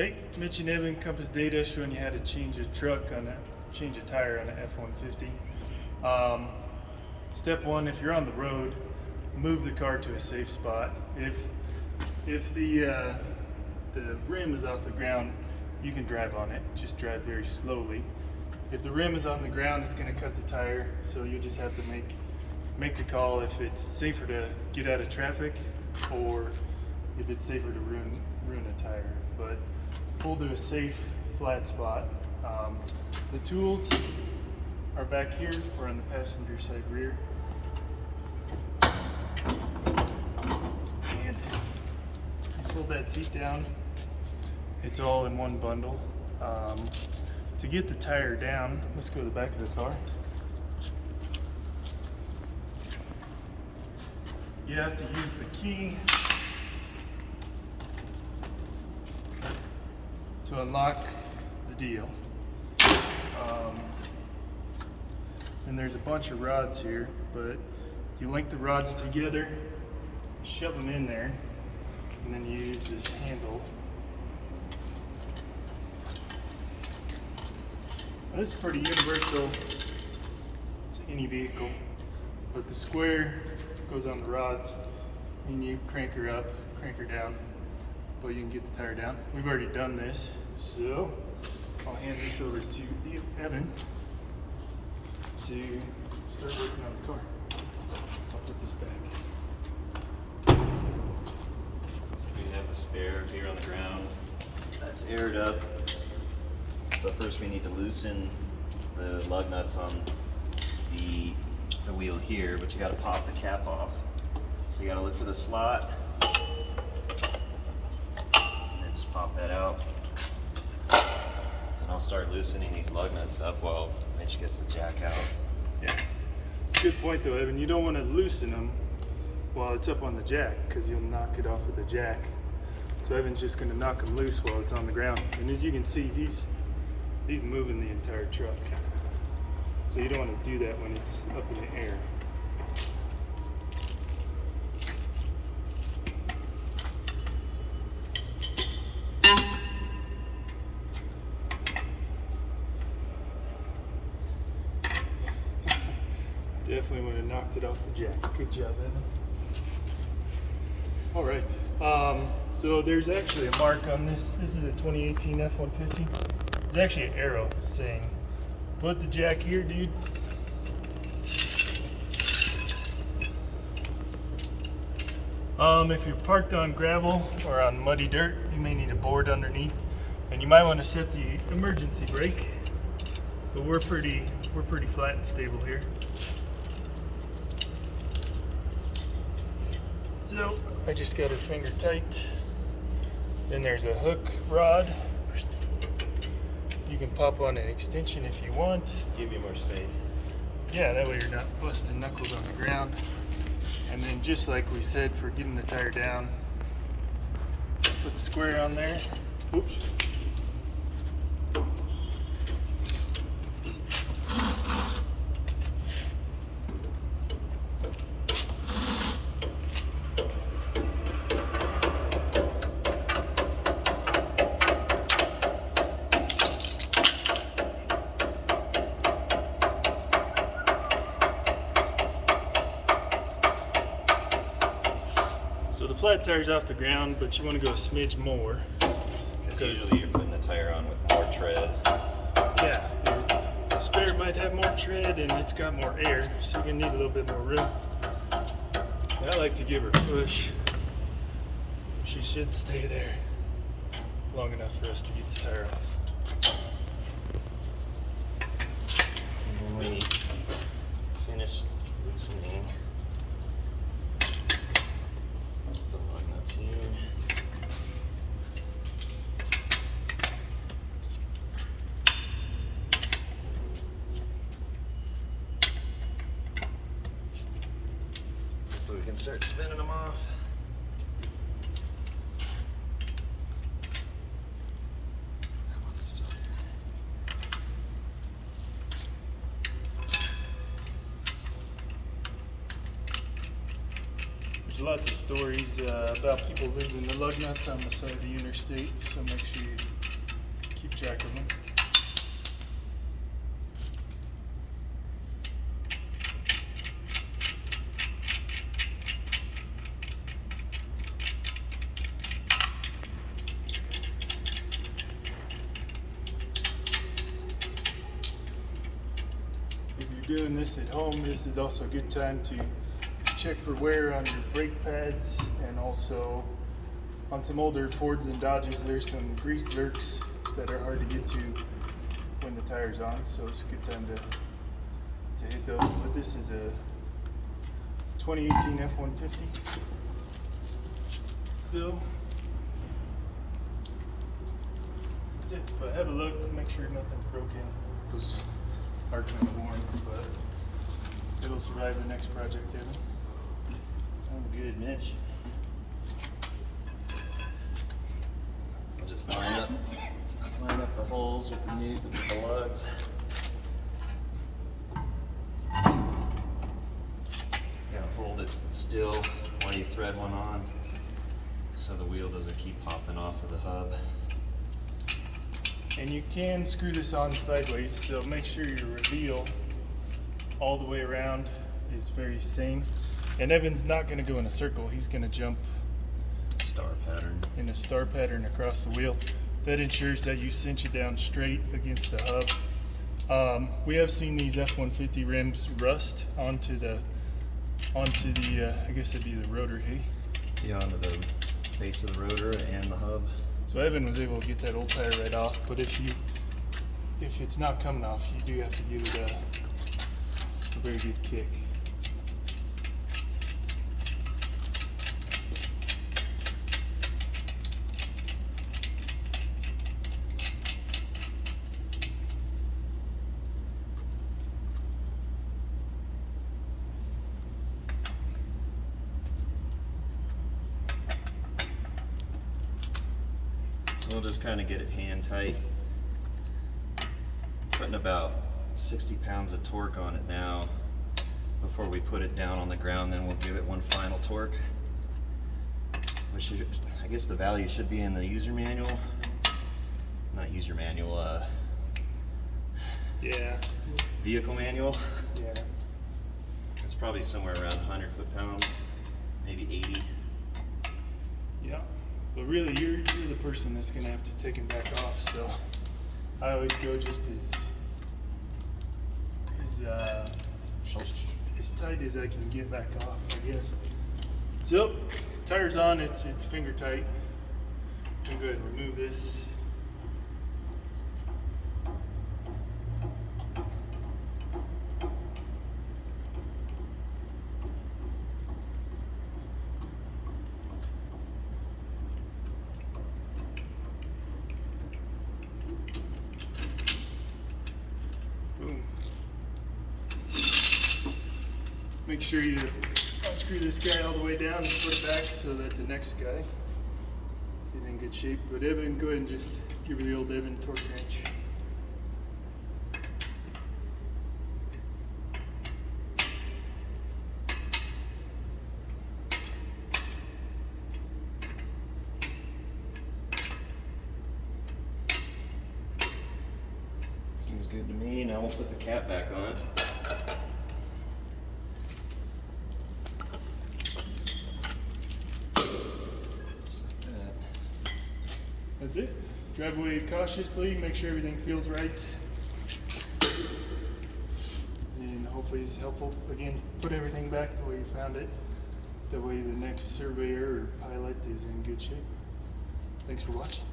Hey, Mitch and Evan, Compass Data, showing you how to change a tire on an F-150. Step one, if you're on the road, move the car to a safe spot. If the rim is off the ground, you can drive on it. Just drive very slowly. If the rim is on the ground, it's going to cut the tire, so you just have to make the call if it's safer to get out of traffic or if it's safer to ruin a tire. But pull to a safe, flat spot. The tools are back here or on the passenger side rear. And you pull that seat down. It's all in one bundle. To get the tire down, let's go to the back of the car. You have to use the key to unlock the deal. And there's a bunch of rods here, but you link the rods together, shove them in there, and then you use this handle. Now, this is pretty universal to any vehicle, but the square goes on the rods, and you crank her up, crank her down, but you can get the tire down. We've already done this, so I'll hand this over to Evan to start working on the car. I'll put this back. We have the spare here on the ground. That's aired up. But first we need to loosen the lug nuts on the wheel here, but you gotta pop the cap off. So you gotta look for the slot, and then just pop that out. And I'll start loosening these lug nuts up while Mitch gets the jack out. Yeah, it's a good point though, Evan. You don't want to loosen them while it's up on the jack because you'll knock it off of the jack. So Evan's just going to knock them loose while it's on the ground. And as you can see, he's moving the entire truck. So you don't want to do that when it's up in the air. Definitely would have knocked it off the jack. Good job, Evan. All right. So there's actually a mark on this. This is a 2018 F-150. There's actually an arrow saying, put the jack here, dude. If you're parked on gravel or on muddy dirt, you may need a board underneath, and you might want to set the emergency brake. But we're pretty flat and stable here. So I just got her finger tight. Then there's a hook rod. You can pop on an extension if you want. Give you more space. Yeah, that way you're not busting knuckles on the ground. And then just like we said for getting the tire down, put the square on there. Oops. So the flat tire's off the ground, but you want to go a smidge more. Because usually you're putting the tire on with more tread. Yeah, your spare might have more tread and it's got more air, so you're going to need a little bit more room. And I like to give her a push. She should stay there long enough for us to get the tire off. And when we finish loosening the lug nuts here. So we can start spinning them off. There's lots of stories about people losing the lug nuts on the side of the interstate, so make sure you keep track of them. If you're doing this at home, this is also a good time to check for wear on your brake pads, and also on some older Fords and Dodges there's some grease zerks that are hard to get to when the tire's on, so it's a good time to hit those. But this is a 2018 F150. So that's it. But have a look, make sure nothing's broken. Those are kind of worn, but it'll survive the next project, Evan. Sounds good, Mitch. I'll just line up the holes with the lugs. Gotta hold it still while you thread one on, so the wheel doesn't keep popping off of the hub. And you can screw this on sideways, so make sure your reveal all the way around is very same. And Evan's not going to go in a circle, he's going to jump Star pattern. in a star pattern across the wheel. That ensures that you cinch it down straight against the hub. We have seen these F-150 rims rust onto the I guess it'd be the rotor, hey? Yeah, onto the face of the rotor and the hub. So Evan was able to get that old tire right off, but if it's not coming off, you do have to give it a very good kick. We'll just kind of get it hand tight. Putting about 60 pounds of torque on it now before we put it down on the ground, then we'll give it one final torque, which is, I guess the value should be in the user manual. Not user manual, Yeah. vehicle manual. Yeah. It's probably somewhere around 100 foot-pounds, maybe 80. Yeah. But really, you're the person that's gonna have to take it back off. So I always go just as tight as I can get back off, I guess. So tire's on. It's finger tight. I'm gonna go ahead and remove this. Boom. Make sure you unscrew this guy all the way down and put it back so that the next guy is in good shape. But Evan, go ahead and just give her the old Evan torque wrench. Seems good to me. Now we'll put the cap back on. Just like that. That's it. Drive away cautiously, make sure everything feels right. And hopefully it's helpful. Again, put everything back the way you found it. That way the next surveyor or pilot is in good shape. Thanks for watching.